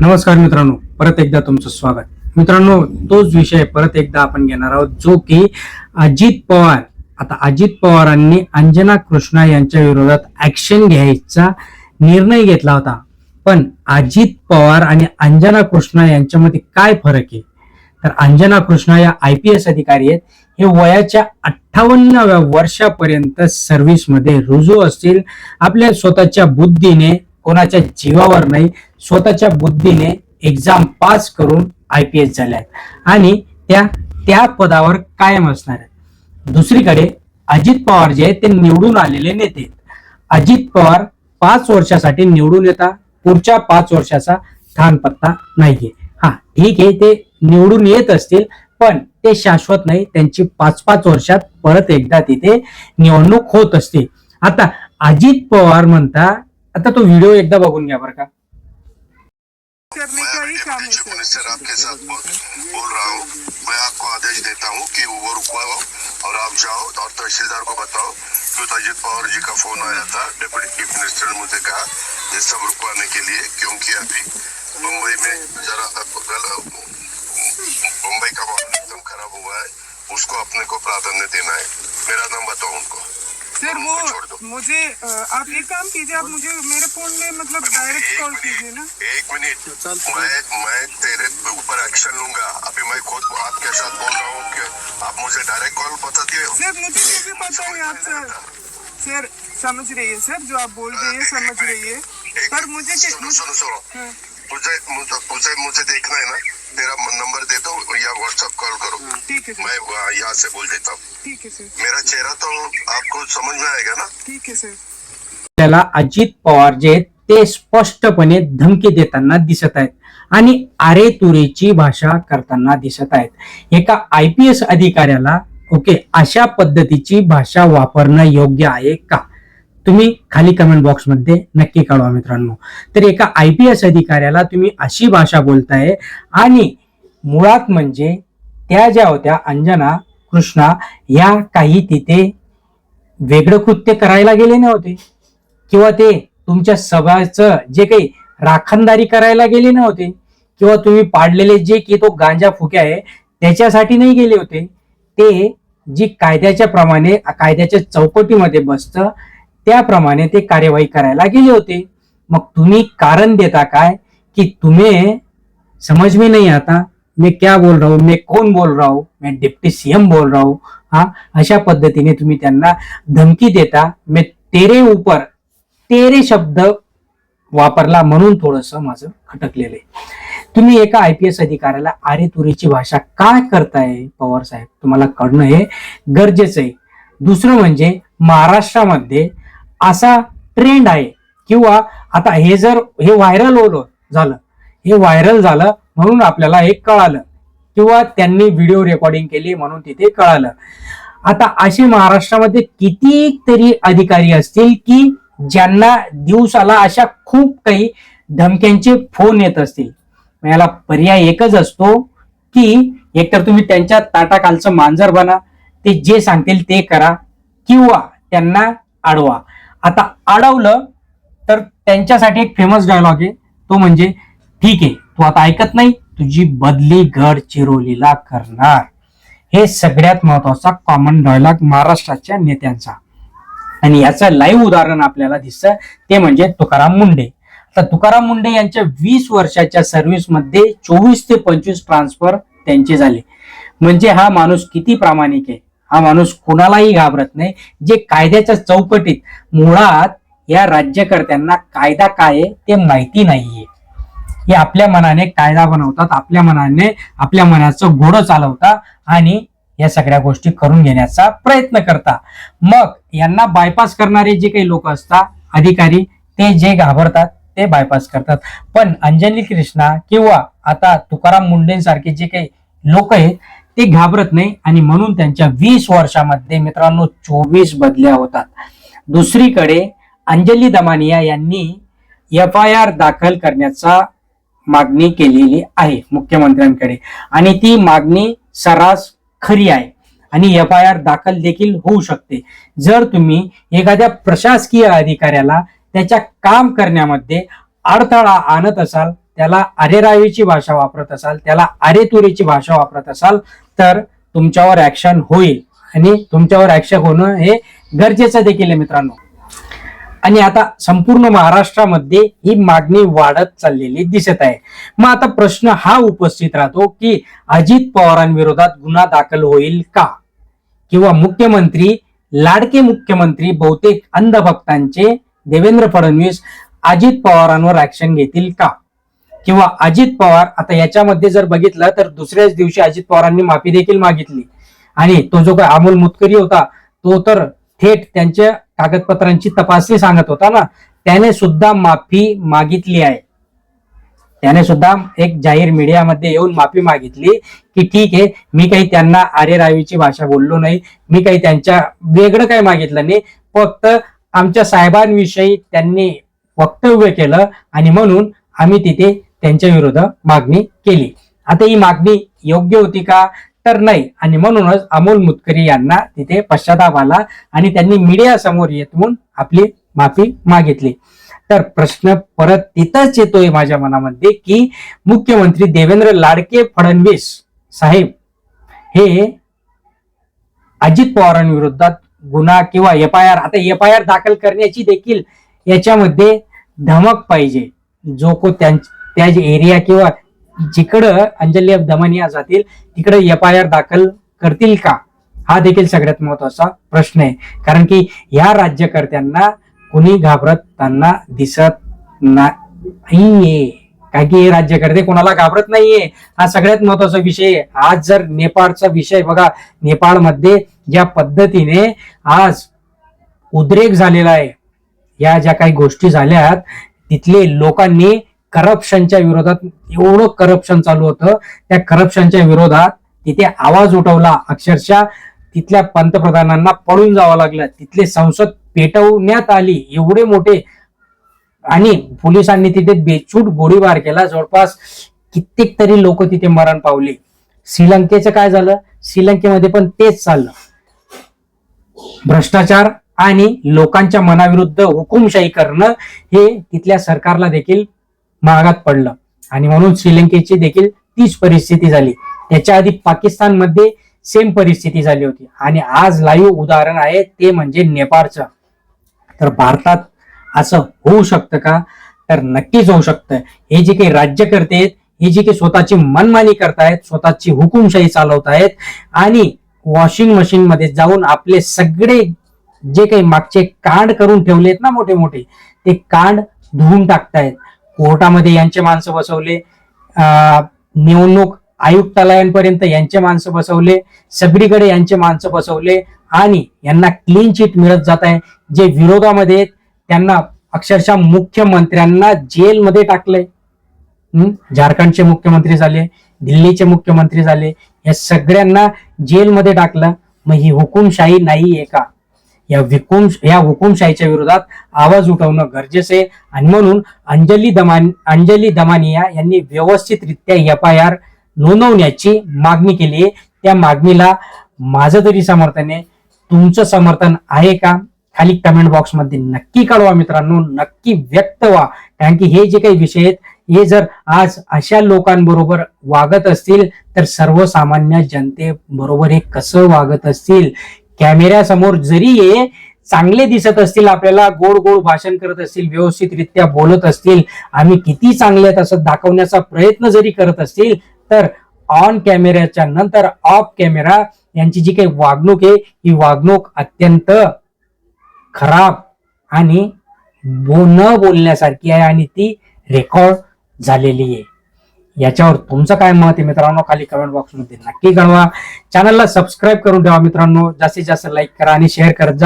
नमस्कार मित्रांनो, परत एकदा तुमचं स्वागत. मित्रांनो, तोच विषय परत एकदा आपण घेणार आहोत जो की अजित पवार. आता अजित पवारांनी अंजना कृष्णा यांच्या विरोधात ऍक्शन घ्यायचा निर्णय घेतला होता. पण अजित पवार आणि अंजना कृष्णा यांच्यामध्ये काय फरक आहे? तर अंजना कृष्णा या IPS अधिकारी आहेत. हे वयाच्या 58व्या वर्षापर्यंत सर्व्हिसमध्ये रुजू असतील. आपल्या स्वतःच्या बुद्धीने, कोणाच्या जीवावर नाही, स्वतःच्या बुद्धीने एक्झाम पास करून IPS झाल्या आहेत आणि त्या पदावर कायम असणार आहेत. दुसरीकडे अजित पवार जे आहेत ते निवडून आलेले नेते. अजित पवार 5 वर्षासाठी निवडून येतात, पुढच्या 5 वर्षाचा थानपत्ता नाहीये. हा ठीक आहे, ते निवडून येत असतील पण ते शाश्वत नाही. त्यांची 5-5 वर्षात परत एकदा तिथे निवडणूक होत असते. आता अजित पवार म्हणता, आता तो व्हिडिओ एकदा बघून घ्या बरं का. करने का ही काम है सर। मिनिस्टर आपके साथ बोल रहा हूँ, मैं आपको आदेश देता हूँ कि वो रुकवाओ और आप जाओ और तहसीलदार को बताओ कि अजित पवार जी का फोन आया था, डिप्टी चीफ मिनिस्टर ने मुझे कहा ये सब रुकवाने के लिए, क्योंकि अभी मुंबई में जरा मुंबई का माहौल एकदम खराब हुआ है, उसको अपने को प्राधान्य देना है। मेरा नाम बताओ उनको सर। वो मुझे आप एक काम कीजिए, आप मुझे मेरे फोन में मतलब डायरेक्ट कॉल कीजिए ना। 1 मिनट, मैं तेरे ऊपर एक्शन लूंगा। अभी मैं खुद आपके साथ बोल रहा हूँ कि आप मुझे डायरेक्ट कॉल बताते हो। सर मुझे ये भी पता है आप सर समझ रही है सर, जो आप बोल रही है समझ रही है, पर मुझे सुनो मुझे देखना है ना, तेरा नंबर दे दो या व्हाट्सएप कॉल करो। ठीक है सर, मैं यहाँ से बोल देता हूँ। ठीक है सर, मेरा चेहरा तो आपको समझ में आएगा ना। ठीक है सर। त्याला अजित पवार जे आहेत ते स्पष्टपणे धमकी देताना दिसत आहेत आणि आरे तुरेची भाषा करताना दिसत आहेत. एका IPS अधिकाऱ्याला अशा पद्धतीची भाषा वापरणं योग्य आहे का? तुम्ही खाली कमेंट बॉक्स मध्ये नक्की कळवा मित्रांनो. तर एका IPS अधिकाऱ्याला तुम्ही अशी भाषा बोलताय आणि मुळात म्हणजे त्या ज्या होत्या अंजना कृष्णा, या काही तिथे वेगळं कृत्य करायला गेले नव्हते किंवा ते तुमच्या सभाचं जे काही राखणदारी करायला गेले नव्हते किंवा तुम्ही पाडलेले जे की तो गांजा फुके आहे त्याच्यासाठी नाही गेले होते. ते जी कायद्याच्या प्रमाणे, कायद्याच्या चौकटीमध्ये बसतं त्याप्रमाणे ते कार्यवाही करायला गेले होते. मग तुम्ही कारण देता काय कि तुम्हें समझ में नहीं आता, मैं क्या बोल रहा हूँ, मैं कौन बोल रहा हूँ, मैं डिप्टी CM बोल रहा हूँ. हा, अशा पद्धतीने तुम्ही त्यांना धमकी देता. मैं तेरे ऊपर, तेरे शब्द वापरला म्हणून थोडस माझं खटकलेलं आहे. तुम्ही एका IPS अधिकाऱ्याला आरे तुरीची भाषा काय करताय पवार साहेब? तुम्हाला कळणं हे गरजेचं आहे. दुसरं म्हणजे महाराष्ट्रामध्ये असा ट्रेंड आहे किंवा आता हे व्हायरल झालं म्हणून आपल्याला हे कळालं किंवा त्यांनी व्हिडिओ रेकॉर्डिंग केली म्हणून तिथे कळालं. आता असे महाराष्ट्रामध्ये कितीतरी अधिकारी असतील की ज्यांना दिवसाला अशा खूप काही धमक्यांचे फोन येत असतील. याला पर्याय एकच असतो की एकतर तुम्ही त्यांच्या ताटाखालचं मांजर बना, ते जे सांगतील ते करा, किंवा त्यांना अडवा. आता अडवलं तर त्यांच्यासाठी एक फेमस डायलॉग आहे, तो म्हणजे ठीक आहे तू आता ऐकत नाही, तुझी बदली गडचिरोलीला करणार. हे सगळ्यात महत्वाचा कॉमन डायलॉग महाराष्ट्राच्या नेत्यांचा. आणि याचं लाईव्ह उदाहरण आपल्याला दिसतं ते म्हणजे तुकाराम मुंडे. आता तुकाराम मुंडे यांच्या 20 वर्षाच्या सर्व्हिसमध्ये 24 ते 25 ट्रान्सफर त्यांचे झाले. म्हणजे हा माणूस किती प्रामाणिक आहे. हा माणूस कुणालाही घाबरत नाही. जे कायद्याच्या चौकटीत, मुळात या राज्यकर्त्यांना कायदा काय आहे ते माहिती नाहीये. हे आपल्या मनाने कायदा बनवतात, आपल्या मनाने आपल्या मनाचं घोडं चालवतात आणि या सगळ्या गोष्टी करून घेण्याचा प्रयत्न करतात. मग यांना बायपास करणारे जे काही लोक असतात अधिकारी, ते जे घाबरतात ते बायपास करतात. पण अंजली कृष्णा किंवा आता तुकाराम मुंडेंसारखे जे काही लोक आहेत ते घाबरत नाही आणि म्हणून त्यांच्या 20 वर्षामध्ये मित्रांनो 24 बदल्या होतात. दुसरीकडे अंजली दमानिया यांनी FIR दाखल करण्याचा मागणी केलेली आहे मुख्यमंत्र्यांकडे आणि ती मागणी सर्रास खरी आहे आणि FIR दाखल देखील होऊ शकते. जर तुम्ही एखाद्या प्रशासकीय अधिकाऱ्याला त्याच्या काम करण्यामध्ये अडथळा आणत असाल त्याला अरेरावीची भाषा वापरत असाल, त्याला अरेतुरीची भाषा वापरत असाल तर तुमच्यावर ऍक्शन होईल आणि तुमच्यावर ऍक्शन होणं हे गरजेचं देखील आहे मित्रांनो. आणि आता संपूर्ण महाराष्ट्रामध्ये ही मागणी वाढत चाललेली दिसत आहे. मग आता प्रश्न हा उपस्थित राहतो की अजित पवारांविरोधात गुन्हा दाखल होईल का, किंवा मुख्यमंत्री, लाडके मुख्यमंत्री बहुतेक अंधभक्तांचे देवेंद्र फडणवीस अजित पवारांवर ऍक्शन घेतील का, किंवा अजित पवार, आता याच्यामध्ये जर बघितलं तर दुसऱ्याच दिवशी अजित पवारांनी माफी देखील मागितली आणि तो जो काही अमोल मुतकरी होता तो तर थेट त्यांच्या कागदपत्रांची तपासणी सांगत होता ना, त्याने सुद्धा माफी मागितली आहे. त्याने सुद्धा एक जाहीर मीडियामध्ये येऊन माफी मागितली की ठीक आहे, मी काही त्यांना अरेरावीची भाषा बोललो नाही, मी काही त्यांच्या वेगळं काही मागितलं नाही, फक्त आमच्या साहेबांविषयी त्यांनी वक्तव्य केलं आणि म्हणून आम्ही तिथे त्यांच्या विरोधात मागणी केली. आता ही मागणी योग्य होती का, तर नाही, आणि म्हणूनच अमोल मुतकरी यांना तिथे पश्चाताप आला आणि त्यांनी मीडिया समोर येऊन आपली माफी मागितली. तर प्रश्न परत तिथंच येतोय माझ्या मनामध्ये की मुख्यमंत्री देवेंद्र लाडके फडणवीस साहेब हे अजित पवारांविरोधात गुन्हा किंवा FIR, आता FIR दाखल करण्याची देखील याच्यामध्ये धमक पाहिजे. जो को त्या एरिया किंवा जिकडं अंजली दमनिया जातील तिकडे FIR दाखल करतील का, हा देखील सगळ्यात महत्वाचा प्रश्न आहे. कारण की या राज्यकर्त्यांना कुणी घाबरताना दिसत नाहीये, कारण की हे राज्यकर्ते कोणाला घाबरत नाहीये, हा सगळ्यात महत्वाचा विषय आहे. आज जर नेपाळचा विषय बघा, नेपाळमध्ये ज्या पद्धतीने आज उद्रेक झालेला आहे, या ज्या काही गोष्टी झाल्यात, तिथले लोकांनी करप्शनच्या विरोधात, एवढं करप्शन चालू होतं, त्या करप्शनच्या विरोधात तिथे आवाज उठवला. अक्षरशः तिथल्या पंतप्रधानांना पळून जावं लागलं, तिथले संसद पेटवण्यात आली, एवढे मोठे, आणि पोलिसांनी तिथे बेछूट गोळीबार केला. जवळपास कित्येक तरी लोक तिथे मरण पावले. श्रीलंकेचं काय झालं, श्रीलंकेमध्ये पण तेच चाललं. भ्रष्टाचार आणि लोकांच्या मनाविरुद्ध हुकुमशाही करणं हे तिथल्या सरकारला देखील महागात पडलं आणि म्हणून श्रीलंकेची देखील तीच परिस्थिती झाली. त्याच्या आधी पाकिस्तानमध्ये सेम परिस्थिती झाली होती आणि आज लाईव्ह उदाहरण आहे ते म्हणजे नेपाळचं. तर भारतात असं होऊ शकतं का, तर नक्कीच होऊ शकतं. हे जे काही राज्यकर्ते आहेत, हे जे काही स्वतःची मनमानी करतायत, स्वतःची हुकुमशाही चालवतायत आणि वॉशिंग मशीन मध्ये जाऊन आपले सगळे जे काही मागचे कांड करून ठेवलेत ना मोठे मोठे, ते कांड धुवून टाकतायत. कोर्टामध्ये यांचे माणसं बसवले, निवडणूक आयुक्तालयांपर्यंत यांचे माणसं बसवले, सगळीकडे यांचे माणसं बसवले आणि यांना क्लीन चिट मिळत जात आहे. जे विरोधामध्ये त्यांना अक्षरशः मुख्यमंत्र्यांना जेलमध्ये टाकलंय. झारखंडचे मुख्यमंत्री झाले, दिल्लीचे मुख्यमंत्री झाले, या सगळ्यांना जेलमध्ये टाकलं. मग ही हुकुमशाही नाहीये का? या हुकुमशाहीच्या विरोधात आवाज उठवणं गरजेचं आहे आणि म्हणून अंजली दमानिया यांनी व्यवस्थितरित्या FIR नोंदवण्याची मागणी केली आहे. त्या मागणीला माझं तरी समर्थन आहे. तुमचं समर्थन आहे का? खाली कमेंट बॉक्स मध्ये नक्की कळवा मित्रांनो, नक्की व्यक्त व्हा. कारण की हे जे काही विषय आहेत, हे जर आज अशा लोकांबरोबर वागत असतील तर सर्वसामान्य जनतेबरोबर हे कसं वागत असतील? कॅमेऱ्यासमोर जरी हे चांगले दिसत असतील, आपल्याला गोड गोड भाषण करत असतील, व्यवस्थितरित्या बोलत असतील, आम्ही किती चांगले आहेत असं दाखवण्याचा प्रयत्न जरी करत असतील, तर ऑन कॅमेऱ्याच्या नंतर ऑफ कॅमेरा यांची जी काही वागणूक आहे, ही वागणूक अत्यंत खराब आणि न बोलण्यासारखी आहे आणि ती रेकॉर्ड झालेली आहे. याच्यावर तुमचं काय मत आहे मित्रांनो, खाली कमेंट बॉक्स मध्ये नक्की कळवा. चॅनलला सबस्क्राईब करून ठेवा मित्रांनो, जास्तीत जास्त लाईक करा आणि शेअर करत जा.